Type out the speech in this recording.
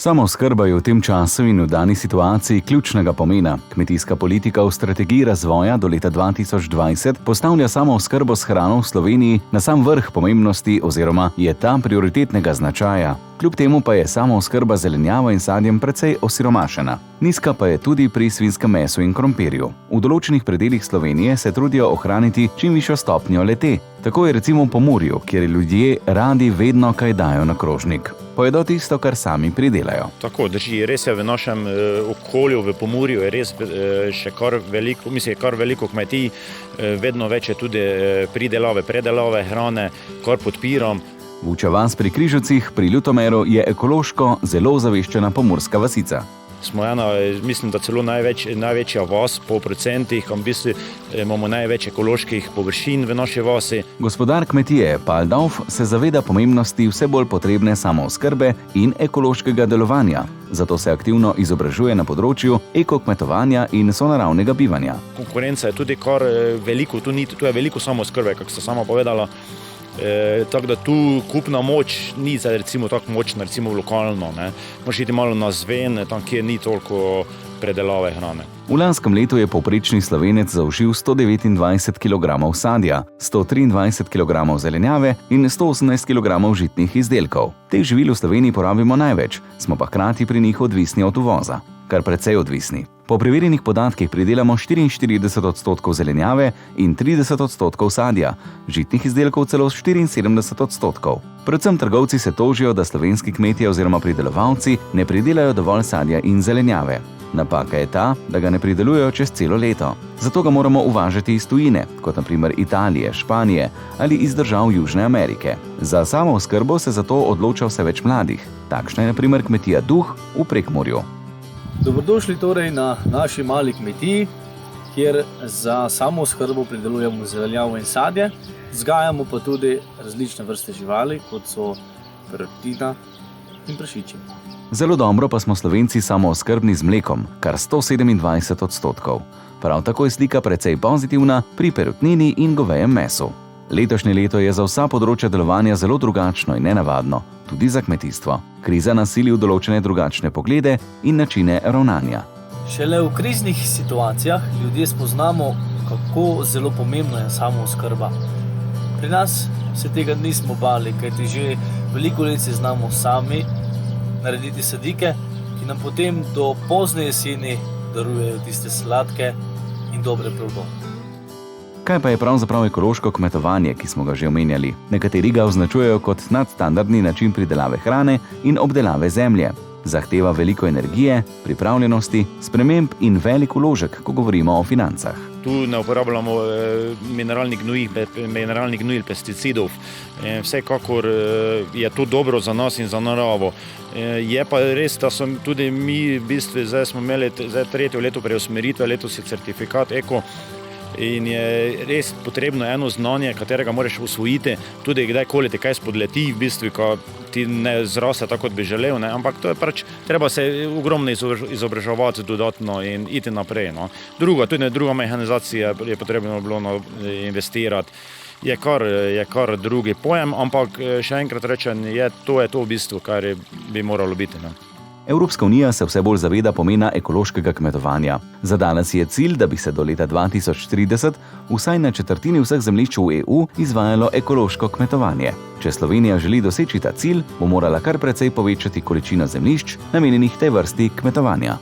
Samooskrba je v tem času in v dani situaciji ključnega pomena. Kmetijska politika v strategiji razvoja do leta 2020 postavlja samooskrbo s hrano v Sloveniji na sam vrh pomembnosti oziroma je ta prioritetnega značaja. Kljub temu pa je samooskrba zelenjavo in sadjem precej osiromašena. Nizka pa je tudi pri svinjskem mesu in krompirju. V določenih predelih Slovenije se trudijo ohraniti čim višjo stopnjo le-te. Tako je recimo v Pomurju, kjer ljudje radi vedno kaj dajo na krožnik. Pojedo tisto, kar sami pridelajo. Tako, drži, res je v našem okolju, v Pomurju je res še kar veliko kmetij, vedno več je tudi pridelave, predelave hrane, kar podpiram. Vučja vas pri Križevcih pri Ljutomeru je ekološko zelo ozaveščena pomurska vasica. Smo ena, mislim, da celo največja vas po procentih, v bistvu imamo največ ekoloških površin v naši vasi. Gospodar kmetije Paul Dauf se zaveda pomembnosti vse bolj potrebne samooskrbe in ekološkega delovanja. Zato se aktivno izobražuje na področju ekokmetovanja in sonaravnega bivanja. Konkurenca je tudi kar veliko, tu je veliko samooskrbe, kako ste sama povedala. Tako da tu kupna moč ni recimo tako močna, recimo lokalno. Moraš iti malo na zven, tam kjer ni toliko predelave hrane. V lanskem letu je povprečni Slovenec zaužil 129 kg sadja, 123 kg zelenjave in 118 kg žitnih izdelkov. Teh živil v Sloveniji porabimo največ, smo pa hkrati pri njih odvisni od uvoza. Kar precej odvisni. Po preverjenih podatkih pridelamo 44% zelenjave in 30% sadja, žitnih izdelkov celo 74%. Predvsem trgovci se tožijo, da slovenski kmetje oziroma pridelovalci ne pridelajo dovolj sadja in zelenjave. Napaka je ta, da ga ne pridelujejo čez celo leto. Zato ga moramo uvažati iz tujine, kot na primer Italije, Španije ali iz držav Južne Amerike. Za samooskrbo se zato odloča vse več mladih. Takšna je na primer kmetija Duh v Prekmurju. Dobrodošli torej na naši mali kmetiji, kjer za samooskrbo pridelujemo zelenjavo in sadje, vzgajamo pa tudi različne vrste živali, kot so perutnina in prašiči. Zelo dobro pa smo Slovenci samooskrbni z mlekom, kar 127%. Prav tako je slika precej pozitivna pri perutnini in govejem mesu. Letošnje leto je za vsa področja delovanja zelo drugačno in nenavadno, tudi za kmetijstvo. Kriza nas sili v določene drugačne poglede in načine ravnanja. Šele v kriznih situacijah ljudje spoznamo, kako zelo pomembna je samooskrba. Pri nas se tega nismo bali, kajti že veliko let se znamo sami narediti sadike, ki nam potem do pozne jeseni darujejo tiste sladke in dobre plodove. Kaj pa je pravzaprav ekološko kmetovanje, ki smo ga že omenjali? Nekateri ga označujejo kot nadstandardni način pridelave hrane in obdelave zemlje. Zahteva veliko energije, pripravljenosti, sprememb in velik vložek, ko govorimo o financah. Tu ne uporabljamo mineralnih gnojil, pesticidov. Vsekakor je to dobro za nas in za naravo. Je pa res, da smo tudi mi, v bistvu, zdaj smo imeli tretje leto preusmeritve, letos je certifikat eko. In je res potrebno eno znanje, katerega moraš usvojiti, tudi kdajkoli ti kaj spodleti, v bistvu, ko ti ne zraste tako, kot bi želel, ampak to je treba se ogromno izobraževati dodatno in iti naprej. Tudi druga mehanizacija je potrebno bilo investirati. Je kar drugi pojem, ampak še enkrat rečem, to je to v bistvu, kar bi moralo biti. Evropska unija se vse bolj zaveda pomena ekološkega kmetovanja. Zadala si je cilj, da bi se do leta 2030 vsaj na četrtini vseh zemljišč v EU izvajalo ekološko kmetovanje. Če Slovenija želi doseči ta cilj, bo morala kar precej povečati količino zemljišč, namenjenih tej vrsti kmetovanja.